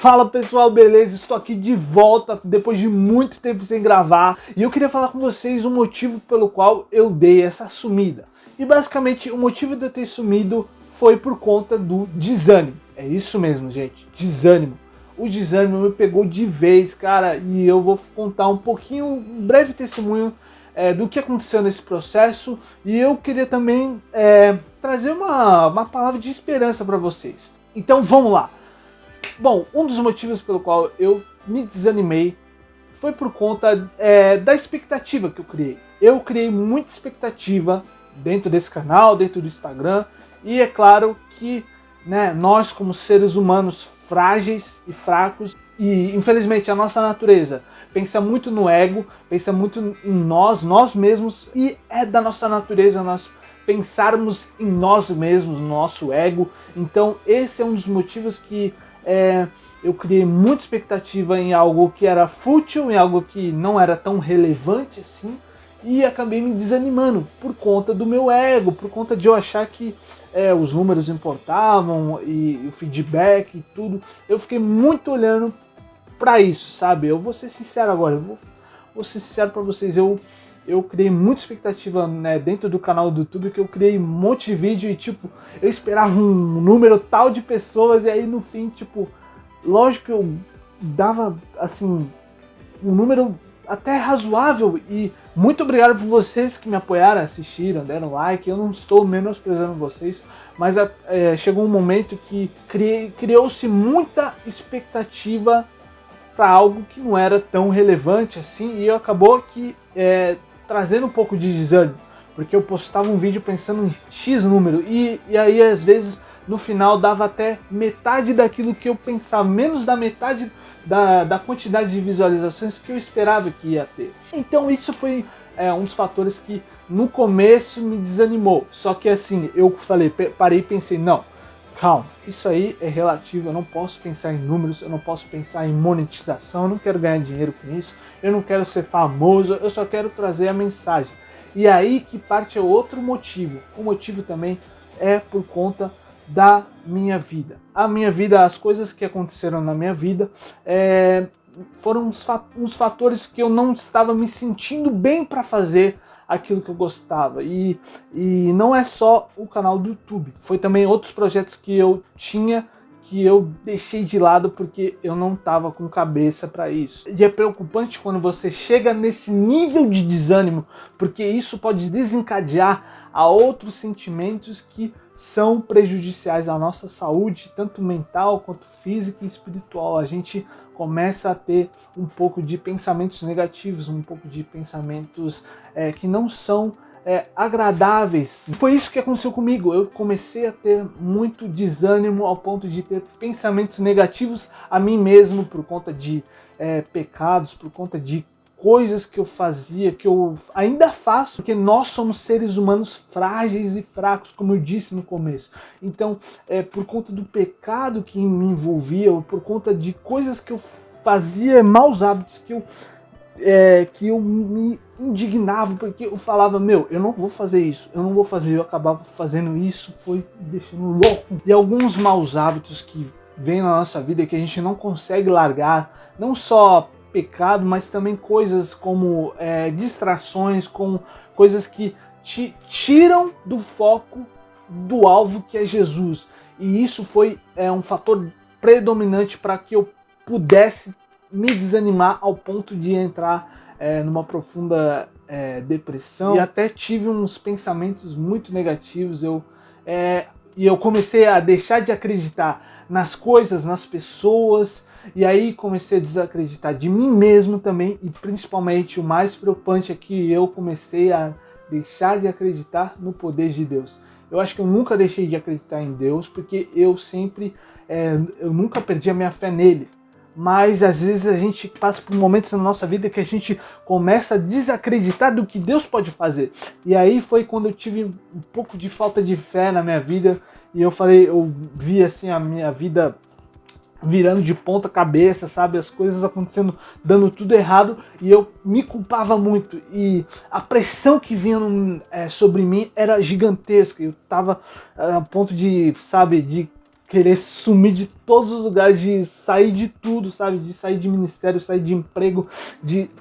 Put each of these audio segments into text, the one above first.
Fala pessoal, beleza? Estou aqui de volta depois de muito tempo sem gravar e eu queria falar com vocês o motivo pelo qual eu dei essa sumida. E basicamente o motivo de eu ter sumido foi por conta do desânimo. É isso mesmo, gente, desânimo. O desânimo me pegou de vez, cara, e eu vou contar um pouquinho, um breve testemunho do que aconteceu nesse processo e eu queria também trazer uma palavra de esperança para vocês. Então vamos lá. Bom, um dos motivos pelo qual eu me desanimei foi por conta da expectativa que eu criei. Eu criei muita expectativa dentro desse canal, dentro do Instagram, e é claro que nós como seres humanos frágeis e fracos, e infelizmente a nossa natureza pensa muito no ego, pensa muito em nós mesmos, e é da nossa natureza nós pensarmos em nós mesmos, no nosso ego. Então esse é um dos motivos que eu criei muita expectativa em algo que era fútil, em algo que não era tão relevante assim, e acabei me desanimando por conta do meu ego, por conta de eu achar que os números importavam e o feedback e tudo. Eu fiquei muito olhando para isso, sabe? Eu vou ser sincero agora, eu vou ser sincero para vocês, eu criei muita expectativa dentro do canal do YouTube, que eu criei um monte de vídeo e tipo, eu esperava um número tal de pessoas e aí no fim, tipo, lógico que eu dava assim, um número até razoável e muito obrigado por vocês que me apoiaram, assistiram, deram like, eu não estou menosprezando vocês, mas chegou um momento que criou-se muita expectativa para algo que não era tão relevante assim e acabou que trazendo um pouco de desânimo, porque eu postava um vídeo pensando em X número e aí às vezes no final dava até metade daquilo que eu pensava, menos da metade da quantidade de visualizações que eu esperava que ia ter. Então isso foi um dos fatores que no começo me desanimou, só que assim, eu parei e pensei, não, calma, isso aí é relativo, eu não posso pensar em números, eu não posso pensar em monetização, eu não quero ganhar dinheiro com isso, eu não quero ser famoso, eu só quero trazer a mensagem. E aí que parte é outro motivo. O motivo também é por conta da minha vida. A minha vida, as coisas que aconteceram na minha vida foram uns fatores que eu não estava me sentindo bem para fazer aquilo que eu gostava, e não é só o canal do YouTube, foi também outros projetos que eu tinha que eu deixei de lado porque eu não estava com cabeça para isso. E é preocupante quando você chega nesse nível de desânimo, porque isso pode desencadear a outros sentimentos que são prejudiciais à nossa saúde, tanto mental quanto física e espiritual. A gente começa a ter um pouco de pensamentos negativos, um pouco de pensamentos que não são agradáveis. Foi isso que aconteceu comigo. Eu comecei a ter muito desânimo ao ponto de ter pensamentos negativos a mim mesmo por conta de pecados, por conta de coisas que eu fazia, que eu ainda faço, porque nós somos seres humanos frágeis e fracos, como eu disse no começo. Então, por conta do pecado que me envolvia, ou por conta de coisas que eu fazia, maus hábitos que eu me indignava, porque eu falava, meu, eu não vou fazer isso, eu não vou fazer, eu acabava fazendo isso, foi me deixando louco. E alguns maus hábitos que vêm na nossa vida que a gente não consegue largar, não só pecado, mas também coisas como distrações, com coisas que te tiram do foco do alvo que é Jesus. E isso foi um fator predominante para que eu pudesse me desanimar ao ponto de entrar numa profunda depressão, e até tive uns pensamentos muito negativos. E eu comecei a deixar de acreditar nas coisas, nas pessoas, e aí comecei a desacreditar de mim mesmo também, e principalmente o mais preocupante é que eu comecei a deixar de acreditar no poder de Deus. Eu acho que eu nunca deixei de acreditar em Deus, porque eu nunca perdi a minha fé nele. Mas às vezes a gente passa por momentos na nossa vida que a gente começa a desacreditar do que Deus pode fazer. E aí foi quando eu tive um pouco de falta de fé na minha vida, e eu vi assim a minha vida virando de ponta cabeça, sabe, as coisas acontecendo, dando tudo errado, e eu me culpava muito, e a pressão que vinha sobre mim era gigantesca. Eu tava a ponto de querer sumir de todos os lugares, de sair de tudo, sabe? De sair de ministério, sair de emprego,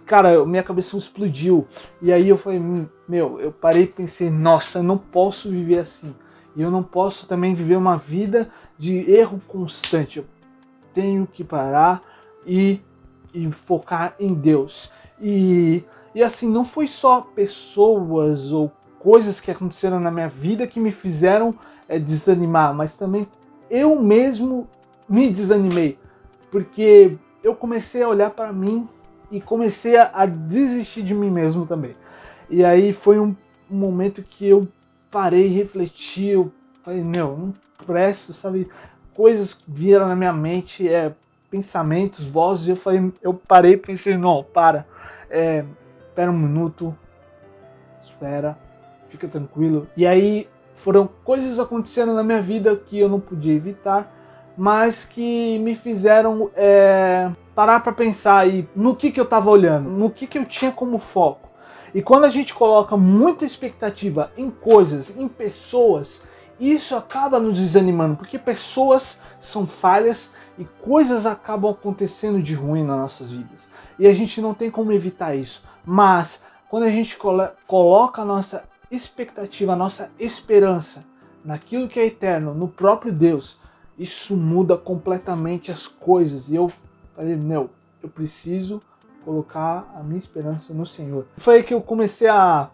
cara, minha cabeça explodiu. E aí eu falei, eu parei e pensei, nossa, eu não posso viver assim. E eu não posso também viver uma vida de erro constante. Eu tenho que parar e focar em Deus. E assim, não foi só pessoas ou coisas que aconteceram na minha vida que me fizeram desanimar, mas também eu mesmo me desanimei, porque eu comecei a olhar para mim e comecei a desistir de mim mesmo também. E aí foi um momento que eu parei e refleti, eu falei, não presto, sabe? Coisas vieram na minha mente, pensamentos, vozes, eu parei e pensei, não, espera um minuto, espera, fica tranquilo. E aí foram coisas acontecendo na minha vida que eu não podia evitar, mas que me fizeram parar para pensar aí no que eu estava olhando, no que eu tinha como foco. E quando a gente coloca muita expectativa em coisas, em pessoas, isso acaba nos desanimando, porque pessoas são falhas e coisas acabam acontecendo de ruim nas nossas vidas. E a gente não tem como evitar isso. Mas quando a gente coloca a nossa expectativa, a nossa esperança naquilo que é eterno, no próprio Deus, isso muda completamente as coisas. E eu falei, eu preciso colocar a minha esperança no Senhor. Foi aí que eu comecei a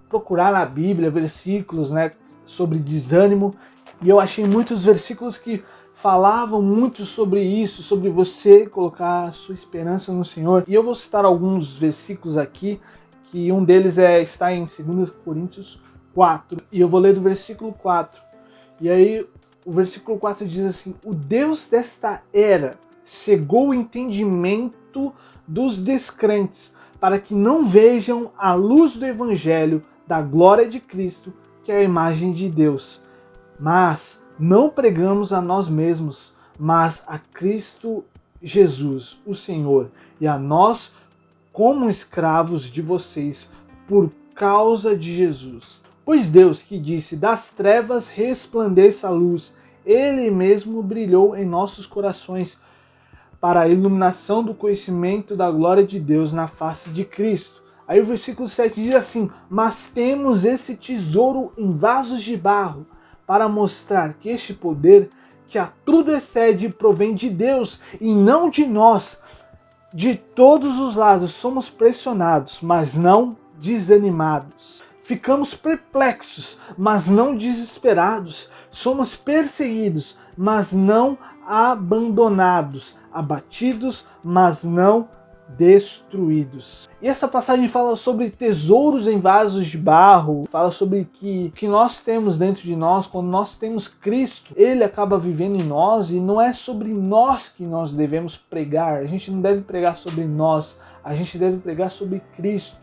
procurar na Bíblia versículos, né, sobre desânimo, e eu achei muitos versículos que falavam muito sobre isso, sobre você colocar a sua esperança no Senhor. E eu vou citar alguns versículos aqui, que um deles está em 2 Coríntios 4, e eu vou ler do versículo 4. E aí o versículo 4 diz assim: o Deus desta era cegou o entendimento dos descrentes, para que não vejam a luz do Evangelho da glória de Cristo, que é a imagem de Deus. Mas não pregamos a nós mesmos, mas a Cristo Jesus, o Senhor, e a nós como escravos de vocês, por causa de Jesus. Pois Deus, que disse, das trevas resplandeça a luz, Ele mesmo brilhou em nossos corações, para a iluminação do conhecimento da glória de Deus na face de Cristo. Aí o versículo 7 diz assim: mas temos esse tesouro em vasos de barro, para mostrar que este poder, que a tudo excede, provém de Deus e não de nós. De todos os lados somos pressionados, mas não desanimados. Ficamos perplexos, mas não desesperados. Somos perseguidos, mas não abandonados. Abatidos, mas não destruídos. E essa passagem fala sobre tesouros em vasos de barro, fala sobre que nós temos dentro de nós, quando nós temos Cristo, Ele acaba vivendo em nós, e não é sobre nós que nós devemos pregar, a gente não deve pregar sobre nós, a gente deve pregar sobre Cristo,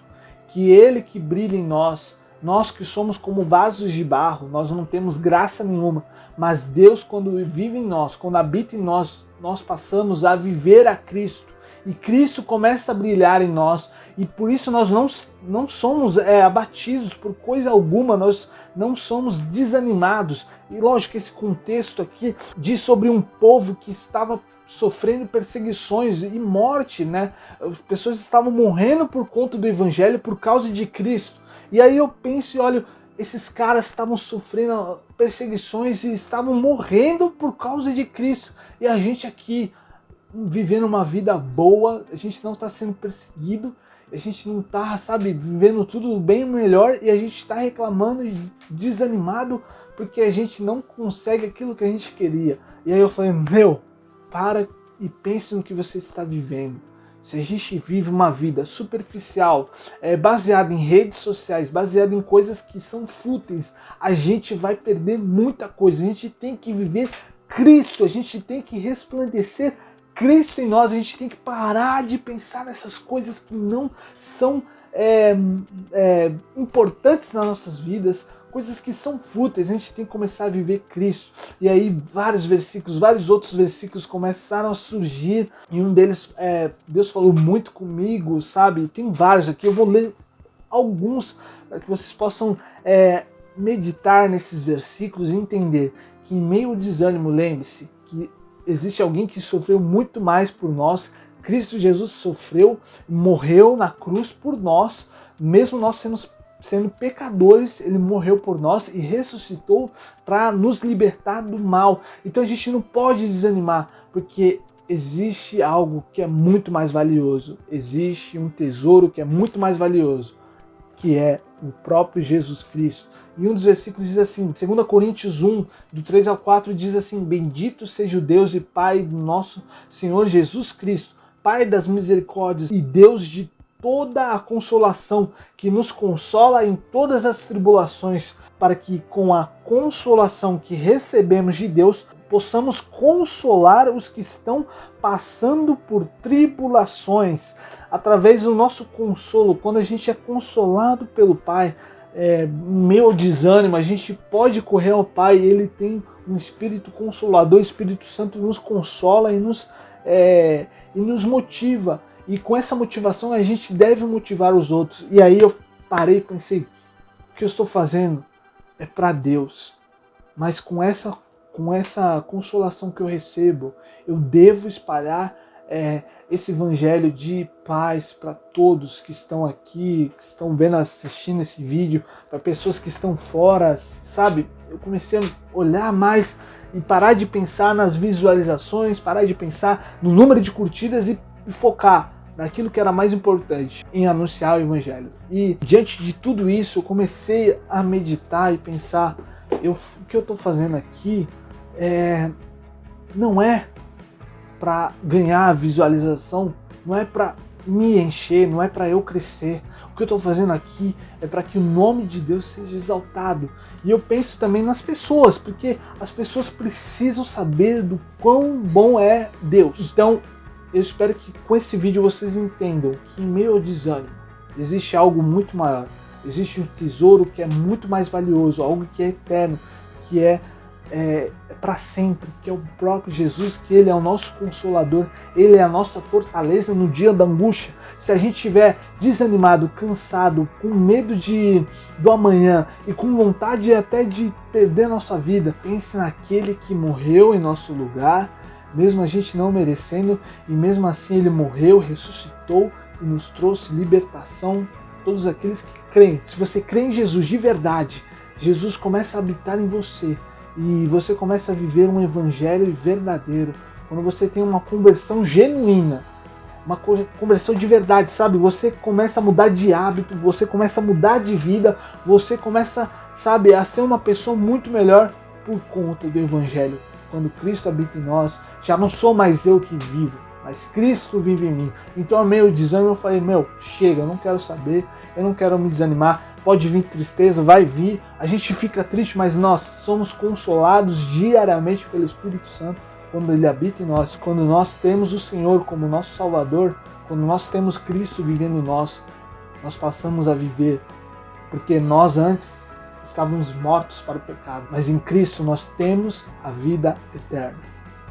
que Ele que brilha em nós, nós que somos como vasos de barro, nós não temos graça nenhuma, mas Deus, quando vive em nós, quando habita em nós, nós passamos a viver a Cristo. E Cristo começa a brilhar em nós, e por isso nós não somos abatidos por coisa alguma, nós não somos desanimados. E lógico que esse contexto aqui diz sobre um povo que estava sofrendo perseguições e morte, né? As pessoas estavam morrendo por conta do Evangelho, por causa de Cristo. E aí eu penso e olho, esses caras estavam sofrendo perseguições e estavam morrendo por causa de Cristo. E a gente aqui, vivendo uma vida boa, a gente não está sendo perseguido, a gente não está, vivendo tudo bem melhor, e a gente está reclamando e desanimado porque a gente não consegue aquilo que a gente queria. E aí eu falei, para e pense no que você está vivendo. Se a gente vive uma vida superficial, baseada em redes sociais, baseada em coisas que são fúteis, a gente vai perder muita coisa. A gente tem que viver Cristo, a gente tem que resplandecer Cristo em nós, a gente tem que parar de pensar nessas coisas que não são importantes nas nossas vidas, coisas que são fúteis. A gente tem que começar a viver Cristo. E aí vários outros versículos começaram a surgir, e um deles, Deus falou muito comigo, tem vários aqui, eu vou ler alguns para que vocês possam meditar nesses versículos e entender que em meio ao desânimo, lembre-se que existe alguém que sofreu muito mais por nós. Cristo Jesus sofreu, morreu na cruz por nós, mesmo nós sendo pecadores, ele morreu por nós e ressuscitou para nos libertar do mal. Então a gente não pode desanimar, porque existe algo que é muito mais valioso, existe um tesouro que é muito mais valioso, que é o próprio Jesus Cristo. E um dos versículos diz assim, 2 Coríntios 1, do 3 ao 4, diz assim: bendito seja o Deus e Pai do nosso Senhor Jesus Cristo, Pai das misericórdias e Deus de toda a consolação, que nos consola em todas as tribulações, para que com a consolação que recebemos de Deus, possamos consolar os que estão passando por tribulações. Através do nosso consolo, quando a gente é consolado pelo Pai, meio ao desânimo, a gente pode correr ao Pai, ele tem um Espírito Consolador, o Espírito Santo nos consola e nos motiva. E com essa motivação a gente deve motivar os outros. E aí eu parei e pensei, o que eu estou fazendo é para Deus, mas com essa consolação que eu recebo, eu devo espalhar esse evangelho de paz para todos que estão aqui, que estão vendo, assistindo esse vídeo, para pessoas que estão fora, sabe? Eu comecei a olhar mais e parar de pensar nas visualizações, parar de pensar no número de curtidas e focar naquilo que era mais importante, em anunciar o evangelho. E diante de tudo isso, eu comecei a meditar e pensar, o que eu estou fazendo aqui não é para ganhar visualização, não é para me encher, não é para eu crescer. O que eu estou fazendo aqui é para que o nome de Deus seja exaltado. E eu penso também nas pessoas, porque as pessoas precisam saber do quão bom é Deus. Então, eu espero que com esse vídeo vocês entendam que em meio ao desânimo existe algo muito maior. Existe um tesouro que é muito mais valioso, algo que é eterno, que é para sempre, que é o próprio Jesus, que ele é o nosso consolador, ele é a nossa fortaleza no dia da angústia. Se a gente estiver desanimado, cansado, com medo do amanhã e com vontade até de perder a nossa vida, pense naquele que morreu em nosso lugar, mesmo a gente não merecendo, e mesmo assim ele morreu, ressuscitou e nos trouxe libertação. Todos aqueles que creem, se você crê em Jesus de verdade, Jesus começa a habitar em você e você começa a viver um evangelho verdadeiro. Quando você tem uma conversão genuína, uma conversão de verdade, sabe? Você começa a mudar de hábito, você começa a mudar de vida, você começa, sabe, a ser uma pessoa muito melhor por conta do evangelho. Quando Cristo habita em nós, já não sou mais eu que vivo, mas Cristo vive em mim. Então, meio desânimo, eu falei, chega, eu não quero saber, eu não quero me desanimar. Pode vir tristeza, vai vir, a gente fica triste, mas nós somos consolados diariamente pelo Espírito Santo quando ele habita em nós. Quando nós temos o Senhor como nosso Salvador, quando nós temos Cristo vivendo em nós, nós passamos a viver, porque nós antes estávamos mortos para o pecado, mas em Cristo nós temos a vida eterna.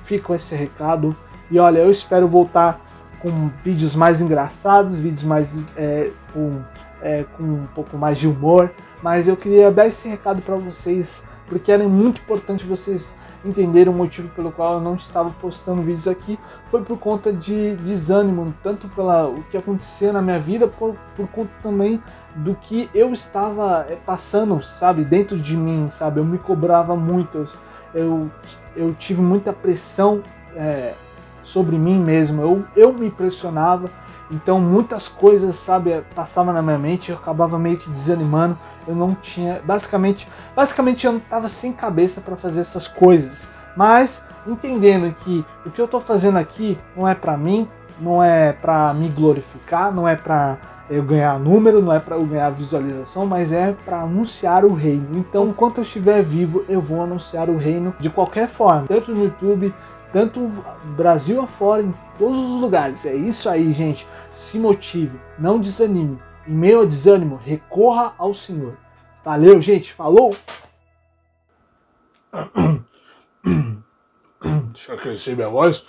Fica com esse recado e olha, eu espero voltar com vídeos mais engraçados, vídeos mais com um pouco mais de humor, mas eu queria dar esse recado para vocês, porque era muito importante vocês entenderem o motivo pelo qual eu não estava postando vídeos aqui. Foi por conta de desânimo, tanto pelo que acontecia na minha vida, por conta também do que eu estava passando, sabe, dentro de mim, sabe, eu me cobrava muito, eu tive muita pressão sobre mim mesmo, eu me pressionava. Então muitas coisas, sabe, passavam na minha mente, eu acabava meio que desanimando, eu não tinha, basicamente eu não estava sem cabeça para fazer essas coisas, mas entendendo que o que eu estou fazendo aqui não é para mim, não é para me glorificar, não é para eu ganhar número, não é para eu ganhar visualização, mas é para anunciar o reino. Então enquanto eu estiver vivo, eu vou anunciar o reino de qualquer forma, tanto no YouTube, tanto Brasil afora, em todos os lugares. É isso aí, gente. Se motive, não desanime. Em meio ao desânimo, recorra ao Senhor. Valeu, gente. Falou! Deixa eu crescer minha voz.